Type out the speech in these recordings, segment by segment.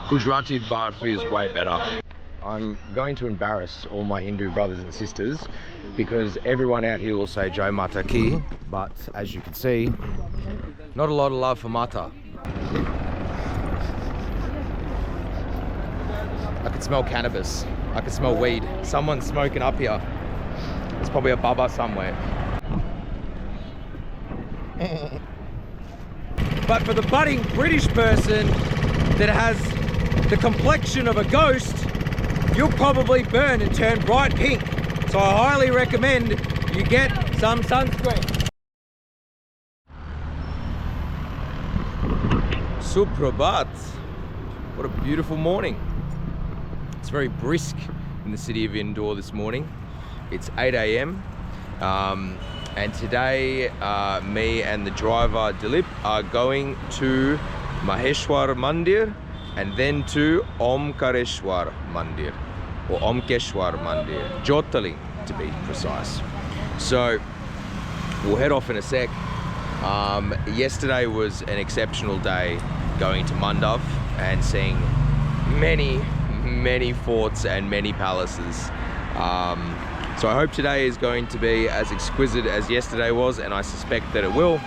Gujarati barfi is way better. I'm going to embarrass all my Hindu brothers and sisters because everyone out here will say Jai Mata Ki, but as you can see, not a lot of love for Mata. I can smell cannabis. I can smell weed. Someone's smoking up here. There's probably a bubba somewhere. But for the budding British person that has the complexion of a ghost, you'll probably burn and turn bright pink. So I highly recommend you get some sunscreen. Suprabhat. What a beautiful morning. It's very brisk in the city of Indore this morning. It's 8 AM. And today me and the driver Dilip are going to Mamleshwar Mandir and then to Omkareshwar Mandir, or Omkareshwar Jyortilingam to be precise. So we'll head off in a sec. Yesterday was an exceptional day going to Mandav and seeing many forts and many palaces. So I hope today is going to be as exquisite as yesterday was, and I suspect that it will.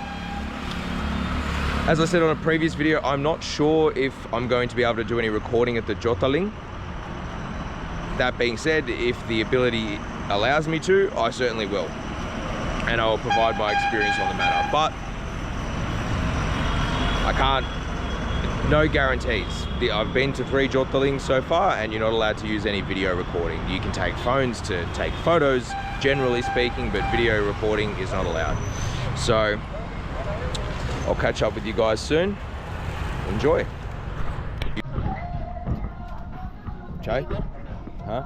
As I said on a previous video, I'm not sure if I'm going to be able to do any recording at the Jyortiling. That being said, if the ability allows me to, I certainly will. And I will provide my experience on the matter. But I can't, no guarantees. I've been to 3 Jyortilings so far, and you're not allowed to use any video recording. You can take phones to take photos, generally speaking, but video recording is not allowed. So I'll catch up with you guys soon. Enjoy. Chai? Huh?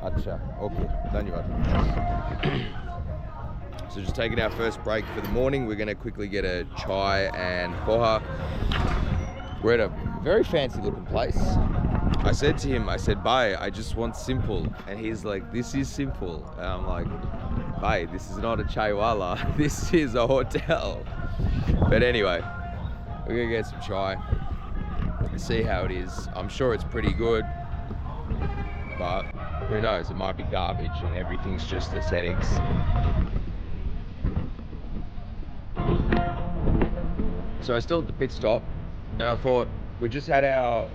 Acha. Okay. Dhanyawad. So just taking our first break for the morning. We're going to quickly get a chai and poha. We're at a very fancy looking place. I said to him, I said, bye, I just want simple. And he's like, this is simple. And I'm like, bye, this is not a chaiwala. This is a hotel. But anyway, we're gonna get some chai and see how it is. I'm sure it's pretty good, but who knows, it might be garbage and everything's just aesthetics. So I still at the pit stop, and I thought we just had our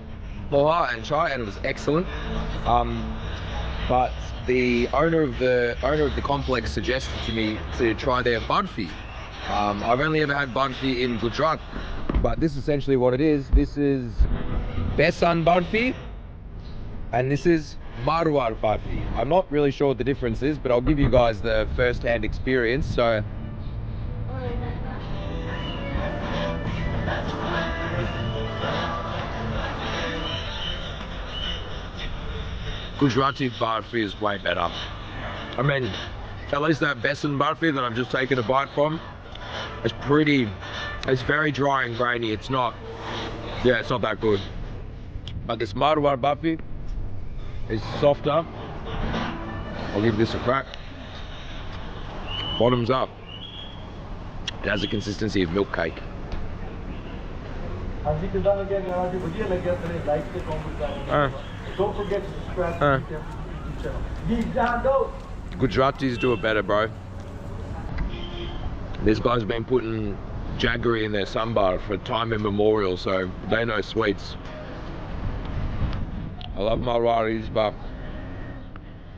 poha and chai and it was excellent. But the owner of the complex suggested to me to try their barfi. I've only ever had barfi in Gujarat, but this is essentially what it is. This is besan barfi, and this is marwar barfi. I'm not really sure what the difference is, but I'll give you guys the first-hand experience. So Gujarati barfi is way better. I mean, at least that besan barfi that I've just taken a bite from, it's very dry and grainy. It's not that good. But this marwar barfi is softer. I'll give this a crack. Bottoms up. It has the consistency of milk cake. Don't forget to subscribe to the YouTube channel. Gujaratis do it better, bro. This guy's been putting jaggery in their sambar for time immemorial, so they know sweets. I love Marwaris, but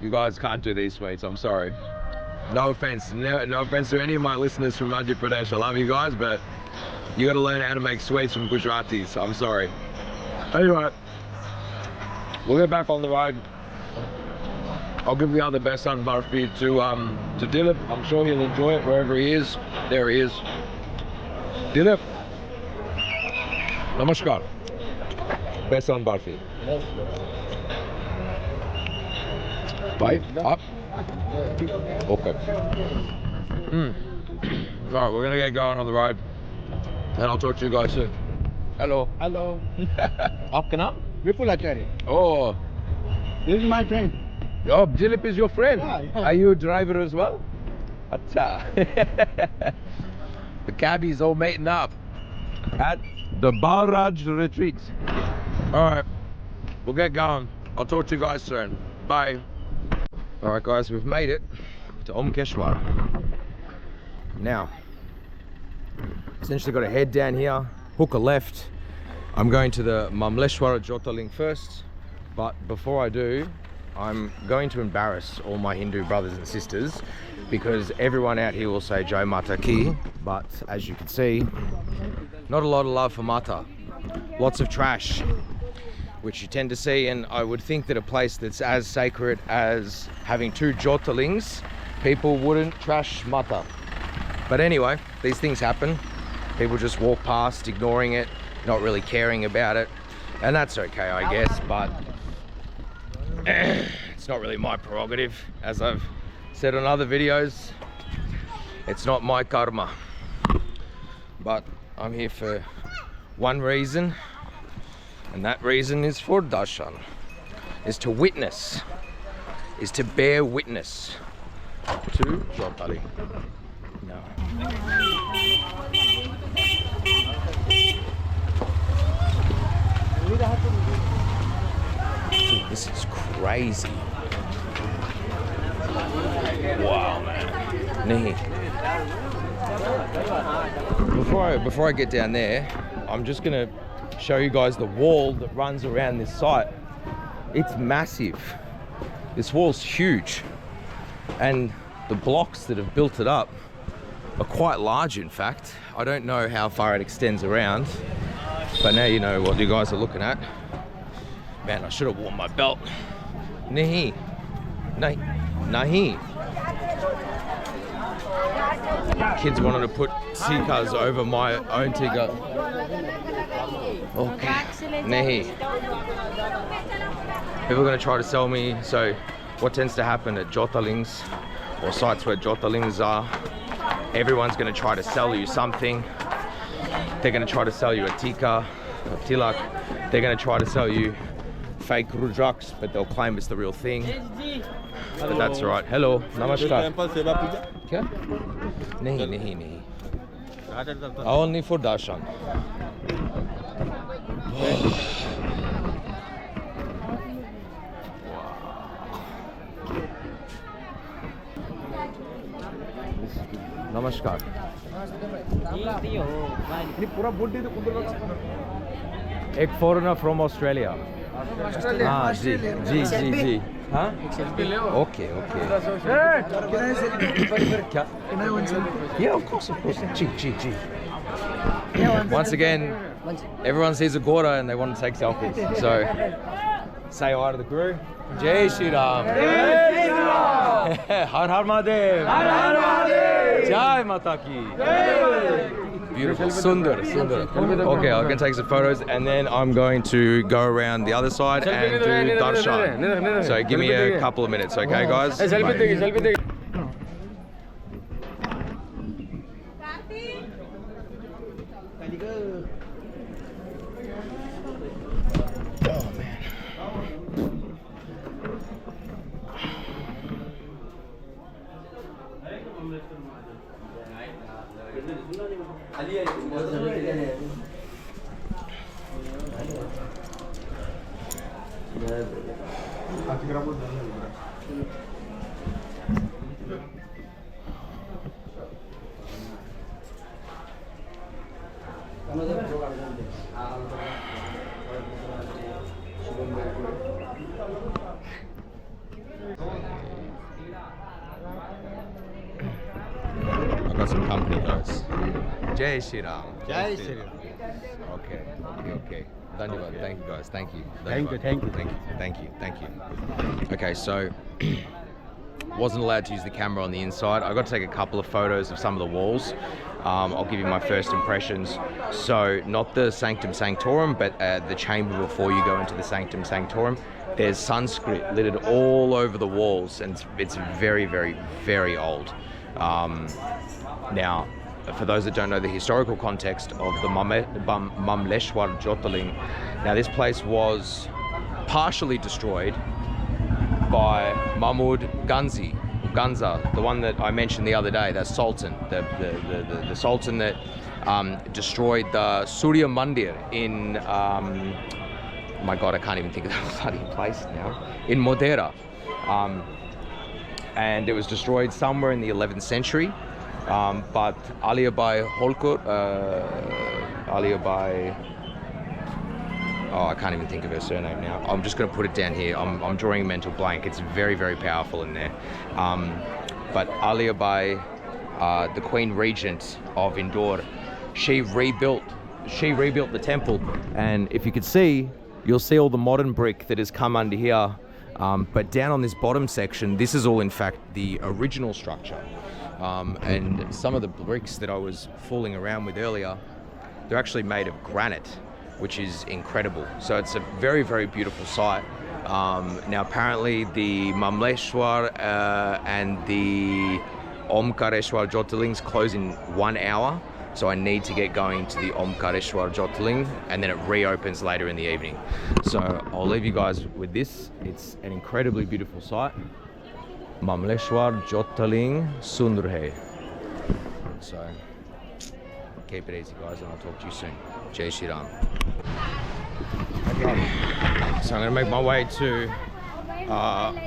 you guys can't do these sweets, I'm sorry. No offense, no offense to any of my listeners from Madya Pradesh. I love you guys, but you gotta learn how to make sweets from Gujaratis, I'm sorry. Anyway, we'll get back on the road. I'll give the other besan barfi to Dilip. I'm sure he'll enjoy it wherever he is. There he is. Dilip. Namaskar. Besan barfi. Bite up. Okay. Alright, we're gonna get going on the road, and I'll talk to you guys soon. Hello. Hello. Aapka naam? Vipul Acharya. Oh. This is my friend. Oh, Dilip is your friend. Yeah, yeah. Are you a driver as well? Acha. The cabbies all meeting up at the Balraj retreat. Alright, we'll get going. I'll talk to you guys soon. Bye. Alright guys, we've made it to Omkareshwar. Now, essentially got to head down here, hook a left. I'm going to the Mamleshwar Jyortilingam first, but before I do, I'm going to embarrass all my Hindu brothers and sisters because everyone out here will say Jai Mata Ki, but as you can see, not a lot of love for Mata. Lots of trash, which you tend to see, and I would think that a place that's as sacred as having 2 Jyortilings, people wouldn't trash Mata. But anyway, these things happen. People just walk past, ignoring it, not really caring about it, and that's okay, I guess, but it's not really my prerogative. As I've said on other videos, it's not my karma. But I'm here for one reason, and that reason is for darshan, is to witness, is to bear witness to Jyortiling. No. Dude, this is crazy. Wow, man. Nahi. Before I get down there, I'm just gonna show you guys the wall that runs around this site. It's massive. This wall's huge, and the blocks that have built it up are quite large, in fact. I don't know how far it extends around, but now you know what you guys are looking at. Man, I should have worn my belt. Nahi. Nahi. Kids wanted to put tikas over my own tika. Okay. Nahi. People are going to try to sell me. So what tends to happen at Jyortilings or sites where Jyortilings are, everyone's going to try to sell you something. They're going to try to sell you a tika, a tilak. They're going to try to sell you fake rudraks, but they'll claim it's the real thing. But that's right. Hello, namaskar. Kya? Nahi. Only for darshan. Namaskar. Ek foreigner from Australia. Ah, ji. Huh? Okay. Yeah, of course. G. Once again, everyone sees a Gora and they want to take selfies. So, say hi to the crew. Jai Shree Ram. Har Har Mahadev. Jai Mata Ki. Beautiful, sundar. Okay, I can take some photos and then I'm going to go around the other side and do darshan. So give me a couple of minutes, okay guys? Bye. Oh man. I've got some company guys. Jai Shree Ram. Jai Shree Ram. Okay. Dhanyavad. Thank you guys. Thank you. Thank you. Okay, so wasn't allowed to use the camera on the inside. I got to take a couple of photos of some of the walls. I'll give you my first impressions. So not the Sanctum Sanctorum, but the chamber before you go into the Sanctum Sanctorum. There's Sanskrit littered all over the walls, and it's very, very, very old. Now, for those that don't know the historical context of the Mamleshwar Jyortilingam, now this place was partially destroyed by Mahmud Ganza, the one that I mentioned the other day, that Sultan, the Sultan that destroyed the Surya Mandir in my God, I can't even think of that bloody place now. In Modera. And it was destroyed somewhere in the 11th century. But Aliyabai Holkar, Aliyabai, oh, I can't even think of her surname now. I'm just going to put it down here. I'm drawing a mental blank. It's very, very powerful in there. But Aliyabai, the Queen Regent of Indore, she rebuilt the temple. And if you could see, you'll see all the modern brick that has come under here. But down on this bottom section, this is all in fact the original structure. And some of the bricks that I was fooling around with earlier, they're actually made of granite, which is incredible. So it's a very, very beautiful site. Now apparently the Mamleshwar and the Omkareshwar Jyortilings close in 1 hour. So I need to get going to the Omkareshwar Jyortiling, and then it reopens later in the evening. So I'll leave you guys with this. It's an incredibly beautiful site. Mamleshwar Jyortiling Sundar hai. So keep it easy, guys, and I'll talk to you soon. Jai Shree Ram. Okay, so I'm going to make my way to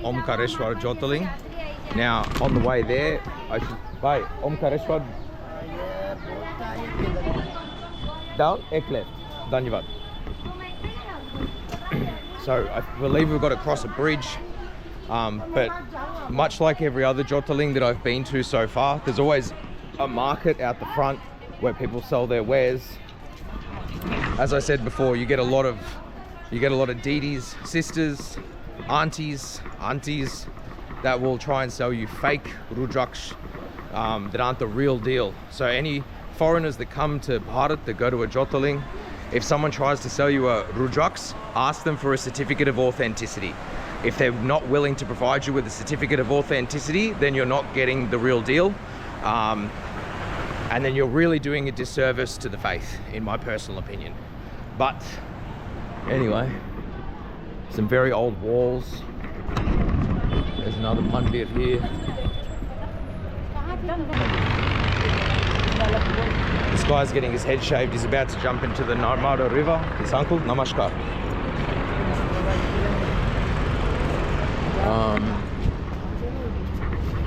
Omkareshwar Jyortiling. Now, on the way there, I should buy Omkareshwar. Down, ek left. Dhanyavad. So I believe we've got to cross a bridge, but much like every other Jyortiling that I've been to so far, there's always a market out the front where people sell their wares. As I said before, you get a lot of deities, sisters, aunties that will try and sell you fake Rudraksh that aren't the real deal. So any foreigners that come to Bharat, that go to a Jyortiling, if someone tries to sell you a Rudraksh, ask them for a certificate of authenticity. If they're not willing to provide you with a certificate of authenticity, then you're not getting the real deal. And then you're really doing a disservice to the faith, in my personal opinion. But anyway, some very old walls. There's another mandir here. This guy's getting his head shaved. He's about to jump into the Narmada River. His uncle, Namaskar.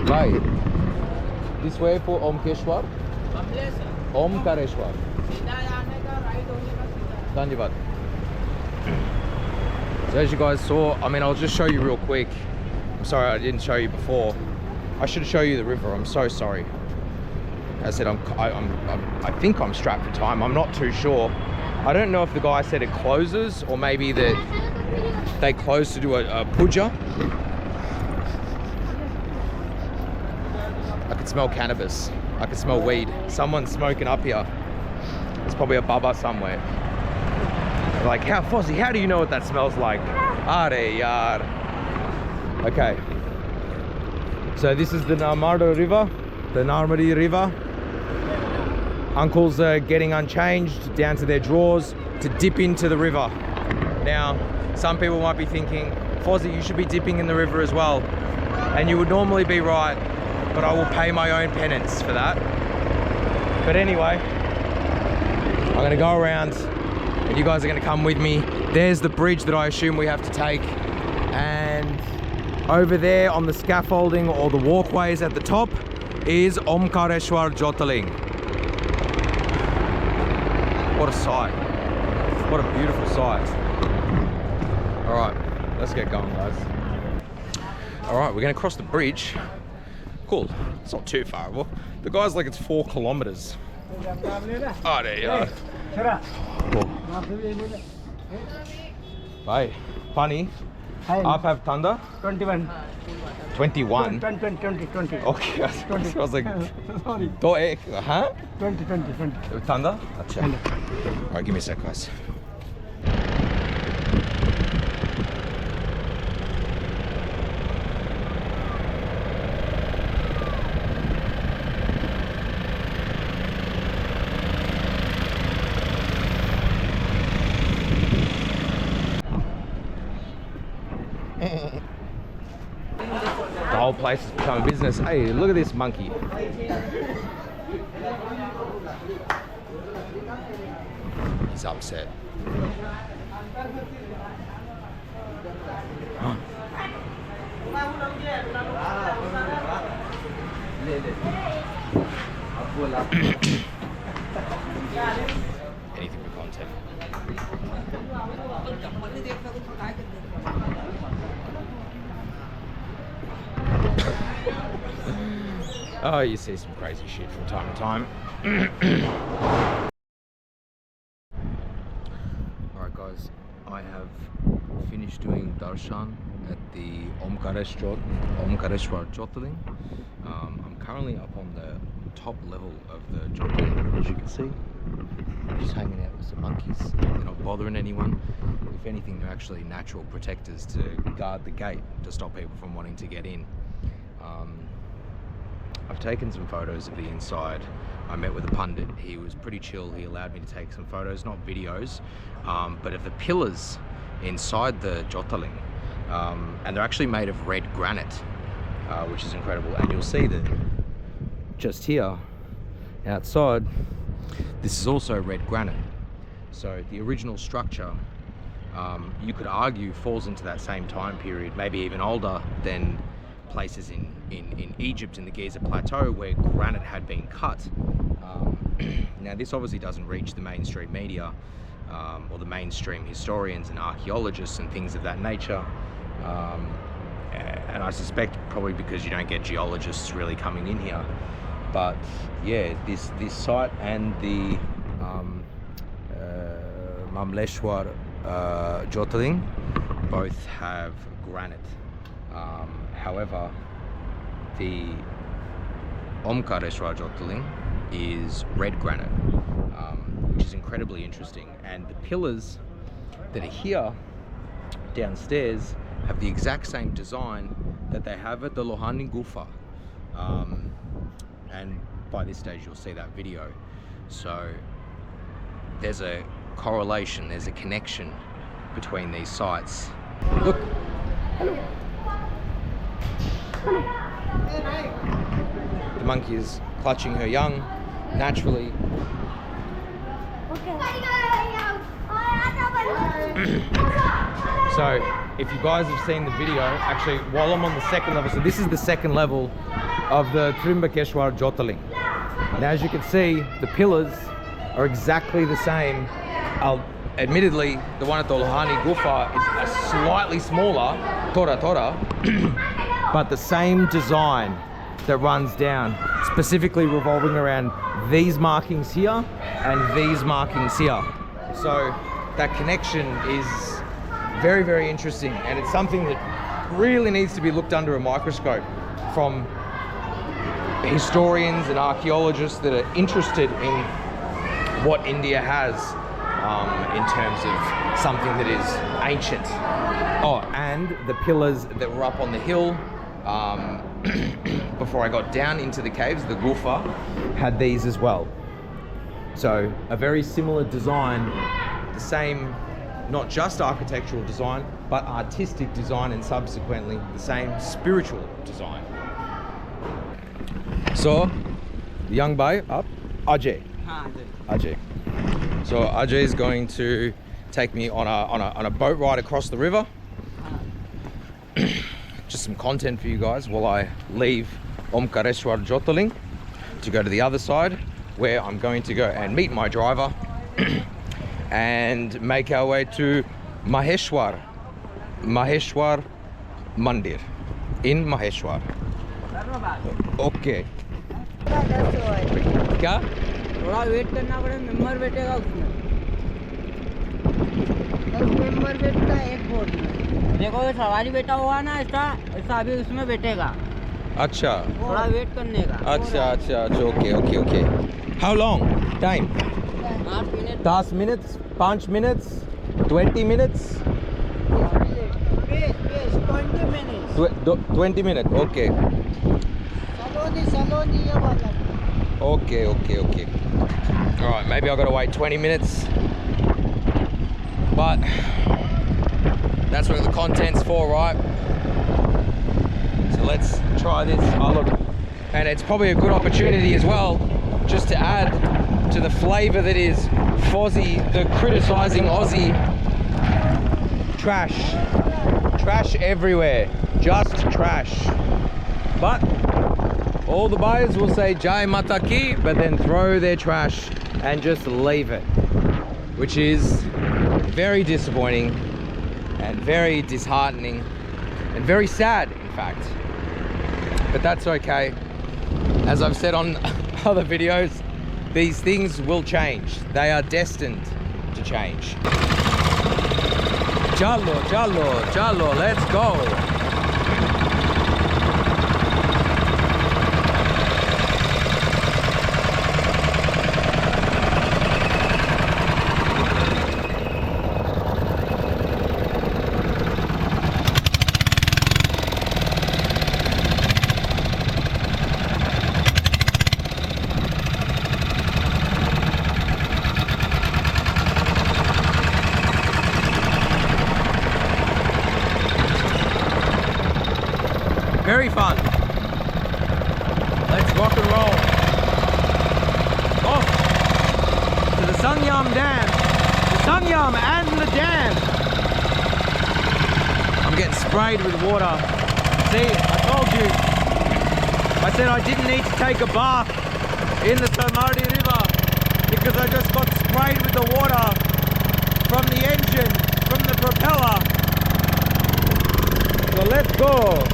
Right. This way for Omkareshwar. Omkareshwar. Dhanyavad. So as you guys saw, I mean, I'll just show you real quick. I'm sorry I didn't show you before. I should show you the river. I'm so sorry. As I said, I think I'm strapped for time. I'm not too sure. I don't know if the guy said it closes or maybe that they close to do a puja. I could smell cannabis. I could smell weed. Someone's smoking up here. There's probably a baba somewhere. They're like, Fozzie, how do you know what that smells like? Are yaar. Okay. So this is the Narmada River, the Narmadi River. Uncles are getting unchanged down to their drawers to dip into the river. Now, some people might be thinking, Fozzie, you should be dipping in the river as well. And you would normally be right, but I will pay my own penance for that. But anyway, I'm gonna go around and you guys are gonna come with me. There's the bridge that I assume we have to take. And over there on the scaffolding or the walkways at the top is Omkareshwar Jyortiling. What a sight. What a beautiful sight. All right, let's get going, guys. All right, we're gonna cross the bridge. Cool, it's not too far. Well, the guy's like it's 4 kilometers. Oh, there you are. Bye. Pani, aap have thanda? 21. 21? 20. Okay, I was like, Sorry. do ek, huh? 20. Thanda? Acha. All right, give me a sec, guys. The whole place has become a business. Hey, look at this monkey. He's upset. Anything for content. Oh, you see some crazy shit from time to time. Alright guys, I have finished doing darshan at the Omkareshwar Jyortilingam. I'm currently up on the top level of the Jyortilingam, as you can see. I'm just hanging out with some monkeys. They're not bothering anyone. If anything, they're actually natural protectors to guard the gate to stop people from wanting to get in. I've taken some photos of the inside. I met with a pundit. He was pretty chill. He allowed me to take some photos, not videos, but of the pillars inside the Jyortiling. And they're actually made of red granite, which is incredible. And you'll see that just here outside, this is also red granite. So the original structure, you could argue, falls into that same time period, maybe even older than places in Egypt in the Giza Plateau where granite had been cut. Now this obviously doesn't reach the mainstream media or the mainstream historians and archaeologists and things of that nature. And I suspect probably because you don't get geologists really coming in here. But yeah, this site and the Mamleshwar Jyortiling both have granite. However, the Omkareshwar Jyortiling is red granite, which is incredibly interesting. And the pillars that are here downstairs have the exact same design that they have at the Lohani Gufa. And by this stage you'll see that video. So there's a correlation, there's a connection between these sites. Look, hello. The monkey is clutching her young naturally. So if you guys have seen the video, actually while I'm on the second level, so this is the second level of the Omkareshwar Jyortiling. Now as you can see, the pillars are exactly the same. Admittedly, the one at the Lohani Gufa is a slightly smaller, Tora, but the same design that runs down, specifically revolving around these markings here and these markings here. So that connection is very, very interesting, and it's something that really needs to be looked under a microscope from historians and archaeologists that are interested in what India has in terms of something that is ancient. Oh, and the pillars that were up on the hill before I got down into the caves, the Gufa, had these as well. So a very similar design, the same, not just architectural design, but artistic design, and subsequently the same spiritual design. So, the young boy up, Ajay. Ajay. So Ajay is going to take me on a boat ride across the river. Just some content for you guys while I leave Omkareshwar Jyortiling to go to the other side, where I'm going to go and meet my driver and make our way to Mamleshwar Mandir in Mamleshwar. Okay. क्या? थोड़ा wait करना पड़े, member बैठेगा उसमें। 10 member बैठता है एक boat में। देखो ये सवारी बैठा हुआ ना, ऐसा अभी उसमें बैठेगा। अच्छा। थोड़ा वेट करने का। अच्छा, okay. How long? Time? 10 minutes, 5 minutes, 20 minutes? 20 minutes. 20 minutes, okay. Saloni ये वाला। Okay. Alright, maybe I've got to wait 20 minutes. But that's what the content's for, right? So let's try this. Oh look, and it's probably a good opportunity as well, just to add to the flavour that is Fozzie, the criticising Aussie trash. trash everywhere, just trash. But all the buyers will say Jai Mata Ki, but then throw their trash and just leave it, which is very disappointing and very disheartening and very sad, in fact. But that's okay. As I've said on other videos, these things will change. They are destined to change. Jallo, jallo, jallo, let's go. Very fun. Let's rock and roll. Off to the Sangyam Dam. The Sangyam and the dam. I'm getting sprayed with water. See, I told you. I said I didn't need to take a bath in the Samari River because I just got sprayed with the water from the engine, from the propeller. So let's go.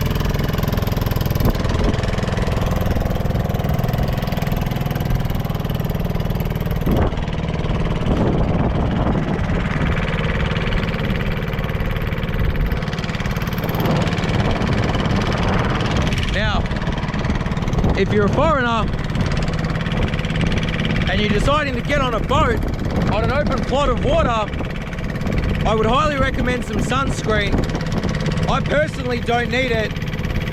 If you're a foreigner and you're deciding to get on a boat on an open plot of water, I would highly recommend some sunscreen. I personally don't need it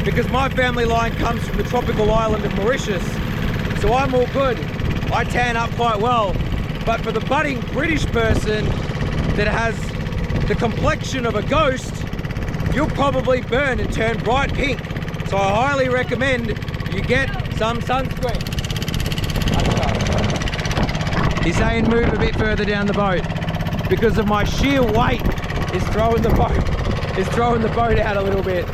because my family line comes from the tropical island of Mauritius, so I'm all good. I tan up quite well. But for the budding British person that has the complexion of a ghost, you'll probably burn and turn bright pink. So I highly recommend you get some sunscreen. He's saying move a bit further down the boat because of my sheer weight is throwing the boat out a little bit.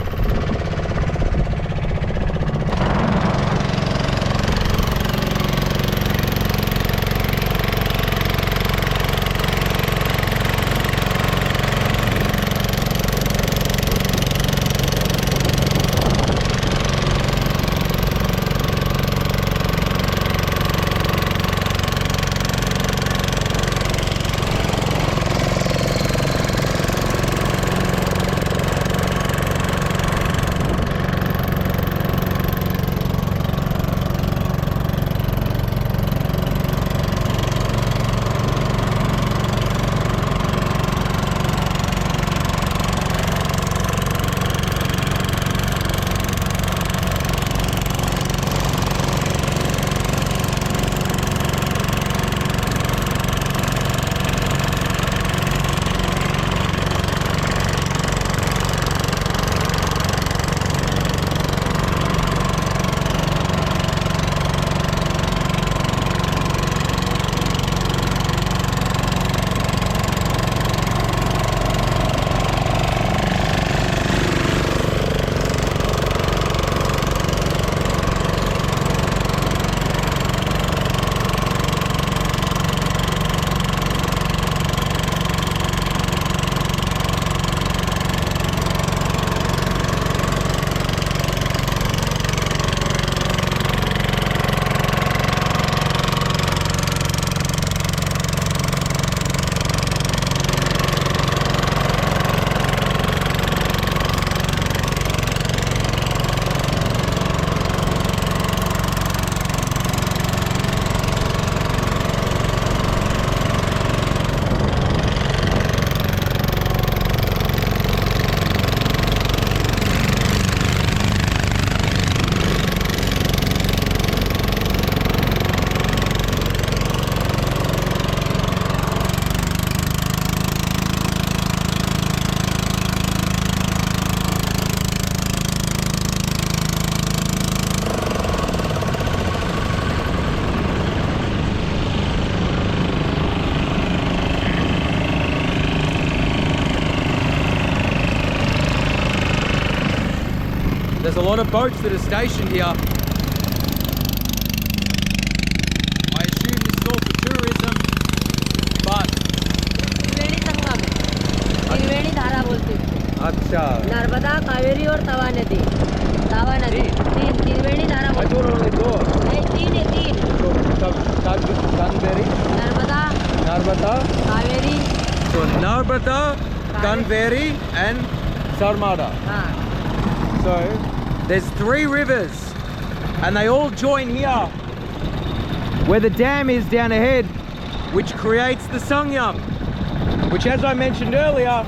there's a lot of boats that are stationed here. I assume this is all for tourism, but Triveni Sangam है, त्रिवेणी धारा बोलते हैं। अच्छा, नर्मदा, कावेरी और तवा नदी। तवा नदी तीन, त्रिवेणी धारा I बोलते thought only two. हैं। नहीं, तीन है, तीन। Kanveri, Narmada, Narmada, Kaveri. so Narmada, Kanveri and Sarmada. हाँ, So there's 3 rivers and they all join here where the dam is down ahead, which creates the Sangyam, which, as I mentioned earlier,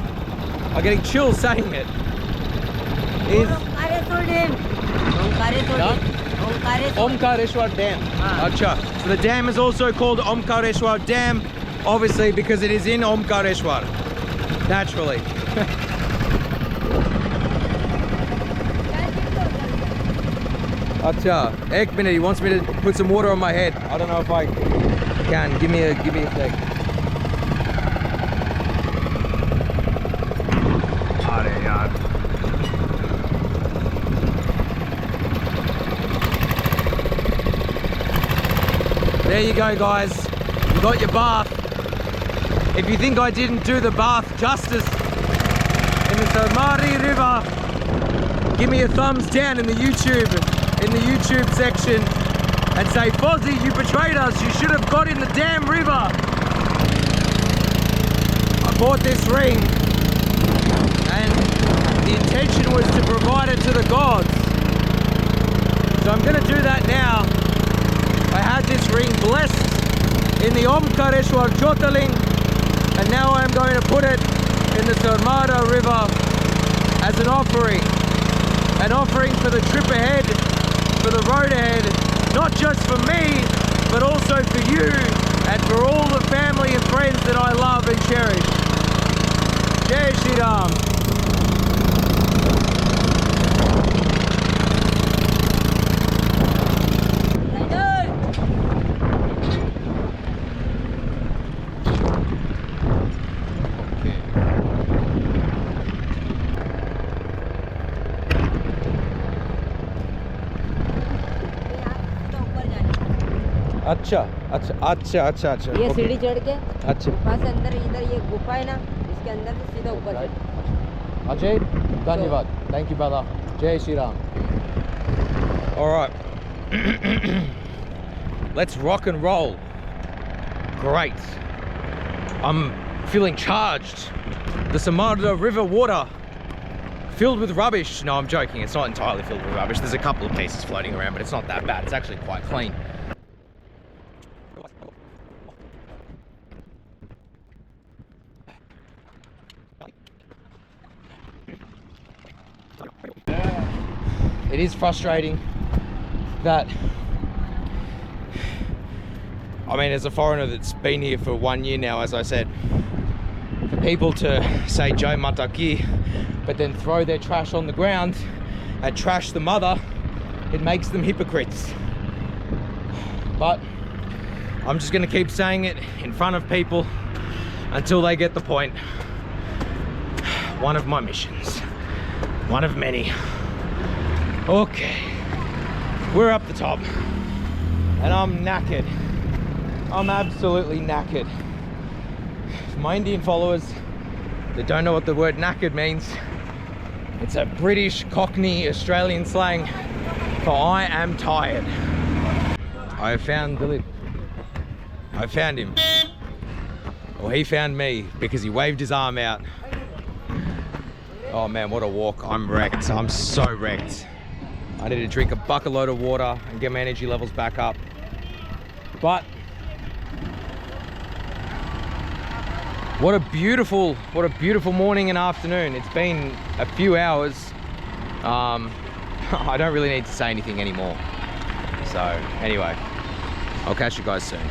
I'm getting chills saying it, is Omkareshwar dam. Omkareshwar Yeah? Dam. Omkareshwar. Omkareshwar Dam. Ah. Acha. So the dam is also called Omkareshwar Dam, obviously because it is in Omkareshwar, naturally. Acha. Ek minute, he wants me to put some water on my head. I don't know if I can. Give me a sec. Are yaar. There you go, guys. You got your bath. If you think I didn't do the bath justice in the Somari River, give me a thumbs down in the YouTube section and say, Fozzie, you betrayed us. You should have got in the damn river. I bought this ring and the intention was to provide it to the gods. So I'm going to do that now. I had this ring blessed in the Omkareshwar Jyortilingam, and now I'm going to put it in the Sarmada River as an offering for the trip ahead, for the road ahead, not just for me, but also for you and for all the family and friends that I love and cherish. Jai Shri Ram. अच्छा अच्छा अच्छा अच्छा अच्छा ये okay. सीढ़ी चढ़ के अच्छा गुफा से अंदर, इधर ये गुफा है ना, इसके अंदर से सीधा ऊपर चढ़। Ajay, dhanyavad. Thank you, brother. Jai Shri Ram. All right. Let's rock and roll. Great. I'm feeling charged. The Samada River water filled with rubbish. No, I'm joking. It's not entirely filled with rubbish. There's a couple of pieces floating around, but it's not that bad. It's actually quite clean. It is frustrating that, I mean, as a foreigner that's been here for 1 year now, as I said, for people to say Jai Mata Ki, but then throw their trash on the ground and trash the mother, it makes them hypocrites. But I'm just gonna keep saying it in front of people until they get the point. One of my missions, one of many. Okay, we're up the top and I'm knackered. I'm absolutely knackered. For my Indian followers that don't know what the word knackered means, it's a British Cockney Australian slang for I am tired. I found Dilip. I found him. Well, he found me because he waved his arm out. Oh man, what a walk. I'm wrecked. I'm so wrecked. I need to drink a bucket load of water and get my energy levels back up. But what a beautiful morning and afternoon. It's been a few hours. I don't really need to say anything anymore. So anyway, I'll catch you guys soon.